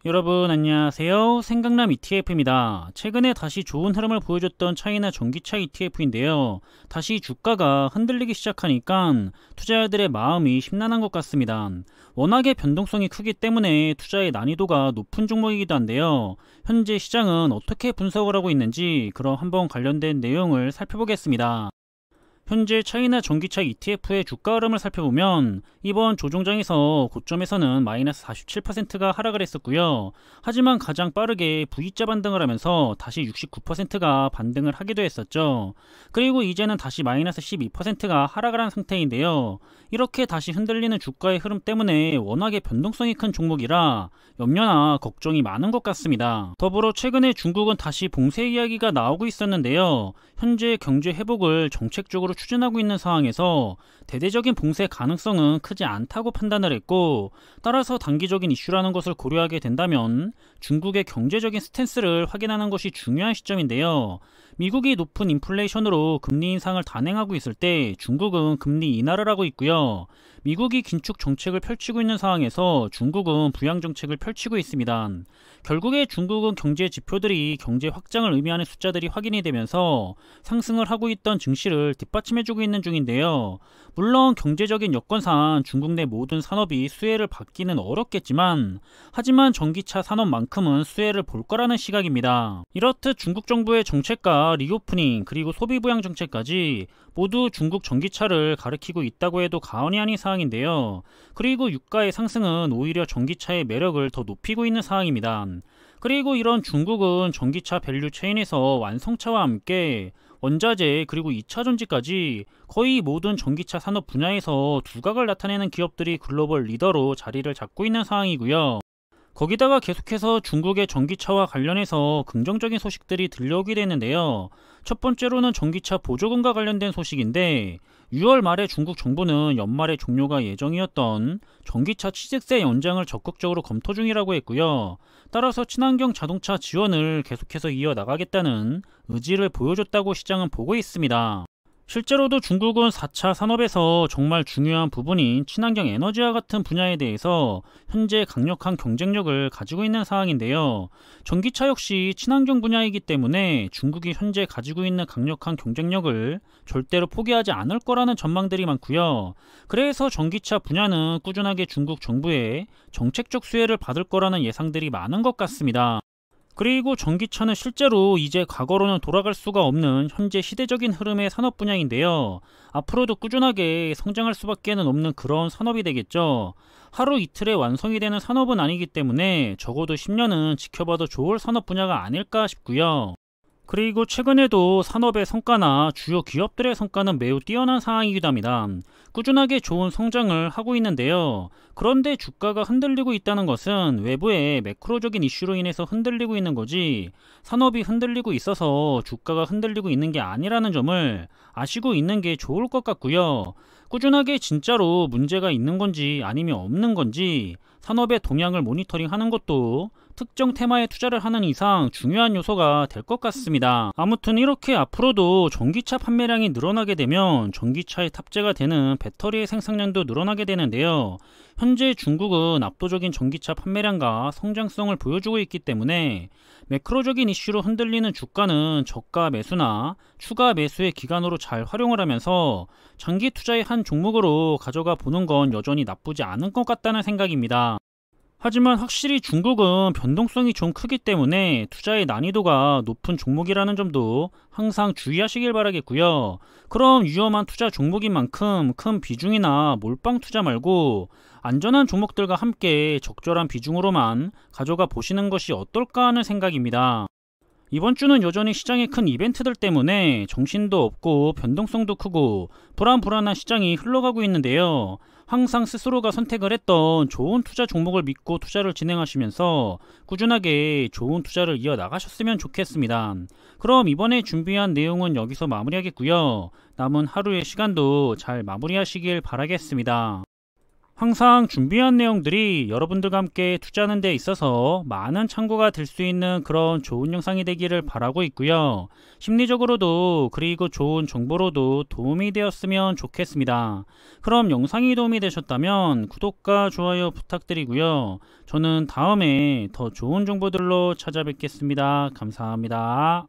여러분 안녕하세요. 생강남 ETF입니다. 최근에 다시 좋은 흐름을 보여줬던 차이나 전기차 ETF인데요. 다시 주가가 흔들리기 시작하니까 투자자들의 마음이 심란한 것 같습니다. 워낙에 변동성이 크기 때문에 투자의 난이도가 높은 종목이기도 한데요. 현재 시장은 어떻게 분석을 하고 있는지 그럼 한번 관련된 내용을 살펴보겠습니다. 현재 차이나 전기차 ETF의 주가 흐름을 살펴보면 이번 조종장에서 고점에서는 마이너스 47%가 하락을 했었고요. 하지만 가장 빠르게 V자 반등을 하면서 다시 69%가 반등을 하기도 했었죠. 그리고 이제는 다시 마이너스 12%가 하락을 한 상태인데요. 이렇게 다시 흔들리는 주가의 흐름 때문에 워낙에 변동성이 큰 종목이라 염려나 걱정이 많은 것 같습니다. 더불어 최근에 중국은 다시 봉쇄 이야기가 나오고 있었는데요. 현재 경제 회복을 정책적으로 추진하고 있는 상황에서 대대적인 봉쇄 가능성은 크지 않다고 판단을 했고, 따라서 단기적인 이슈라는 것을 고려하게 된다면 중국의 경제적인 스탠스를 확인하는 것이 중요한 시점인데요. 미국이 높은 인플레이션으로 금리 인상을 단행하고 있을 때 중국은 금리 인하를 하고 있고요. 미국이 긴축 정책을 펼치고 있는 상황에서 중국은 부양 정책을 펼치고 있습니다. 결국에 중국은 경제 지표들이 경제 확장을 의미하는 숫자들이 확인이 되면서 상승을 하고 있던 증시를 뒷받침해주고 있는 중인데요. 물론 경제적인 여건상 중국 내 모든 산업이 수혜를 받기는 어렵겠지만, 하지만 전기차 산업만큼은 수혜를 볼 거라는 시각입니다. 이렇듯 중국 정부의 정책과 리오프닝 그리고 소비 부양 정책까지 모두 중국 전기차를 가리키고 있다고 해도 과언이 아닌 상황인데요. 그리고 유가의 상승은 오히려 전기차의 매력을 더 높이고 있는 상황입니다. 그리고 이런 중국은 전기차 밸류 체인에서 완성차와 함께 원자재 그리고 2차 전지까지 거의 모든 전기차 산업 분야에서 두각을 나타내는 기업들이 글로벌 리더로 자리를 잡고 있는 상황이고요. 거기다가 계속해서 중국의 전기차와 관련해서 긍정적인 소식들이 들려오게 되는데요. 첫 번째로는 전기차 보조금과 관련된 소식인데, 6월 말에 중국 정부는 연말에 종료가 예정이었던 전기차 취득세 연장을 적극적으로 검토 중이라고 했고요. 따라서 친환경 자동차 지원을 계속해서 이어나가겠다는 의지를 보여줬다고 시장은 보고 있습니다. 실제로도 중국은 4차 산업에서 정말 중요한 부분인 친환경 에너지와 같은 분야에 대해서 현재 강력한 경쟁력을 가지고 있는 상황인데요. 전기차 역시 친환경 분야이기 때문에 중국이 현재 가지고 있는 강력한 경쟁력을 절대로 포기하지 않을 거라는 전망들이 많고요. 그래서 전기차 분야는 꾸준하게 중국 정부의 정책적 수혜를 받을 거라는 예상들이 많은 것 같습니다. 그리고 전기차는 실제로 이제 과거로는 돌아갈 수가 없는 현재 시대적인 흐름의 산업 분야인데요. 앞으로도 꾸준하게 성장할 수밖에 없는 그런 산업이 되겠죠. 하루 이틀에 완성이 되는 산업은 아니기 때문에 적어도 10년은 지켜봐도 좋을 산업 분야가 아닐까 싶고요. 그리고 최근에도 산업의 성과나 주요 기업들의 성과는 매우 뛰어난 상황이기도 합니다. 꾸준하게 좋은 성장을 하고 있는데요. 그런데 주가가 흔들리고 있다는 것은 외부의 매크로적인 이슈로 인해서 흔들리고 있는 거지, 산업이 흔들리고 있어서 주가가 흔들리고 있는 게 아니라는 점을 아시고 있는 게 좋을 것 같고요. 꾸준하게 진짜로 문제가 있는 건지 아니면 없는 건지 산업의 동향을 모니터링하는 것도 특정 테마에 투자를 하는 이상 중요한 요소가 될 것 같습니다. 아무튼 이렇게 앞으로도 전기차 판매량이 늘어나게 되면 전기차에 탑재가 되는 배터리의 생산량도 늘어나게 되는데요. 현재 중국은 압도적인 전기차 판매량과 성장성을 보여주고 있기 때문에 매크로적인 이슈로 흔들리는 주가는 저가 매수나 추가 매수의 기간으로 잘 활용을 하면서 장기 투자의 한 종목으로 가져가 보는 건 여전히 나쁘지 않은 것 같다는 생각입니다. 하지만 확실히 중국은 변동성이 좀 크기 때문에 투자의 난이도가 높은 종목이라는 점도 항상 주의하시길 바라겠고요. 그럼 위험한 투자 종목인 만큼 큰 비중이나 몰빵 투자 말고 안전한 종목들과 함께 적절한 비중으로만 가져가 보시는 것이 어떨까 하는 생각입니다. 이번 주는 여전히 시장의 큰 이벤트들 때문에 정신도 없고 변동성도 크고 불안불안한 시장이 흘러가고 있는데요. 항상 스스로가 선택을 했던 좋은 투자 종목을 믿고 투자를 진행하시면서 꾸준하게 좋은 투자를 이어나가셨으면 좋겠습니다. 그럼 이번에 준비한 내용은 여기서 마무리하겠고요. 남은 하루의 시간도 잘 마무리하시길 바라겠습니다. 항상 준비한 내용들이 여러분들과 함께 투자하는 데 있어서 많은 참고가 될 수 있는 그런 좋은 영상이 되기를 바라고 있고요. 심리적으로도 그리고 좋은 정보로도 도움이 되었으면 좋겠습니다. 그럼 영상이 도움이 되셨다면 구독과 좋아요 부탁드리고요. 저는 다음에 더 좋은 정보들로 찾아뵙겠습니다. 감사합니다.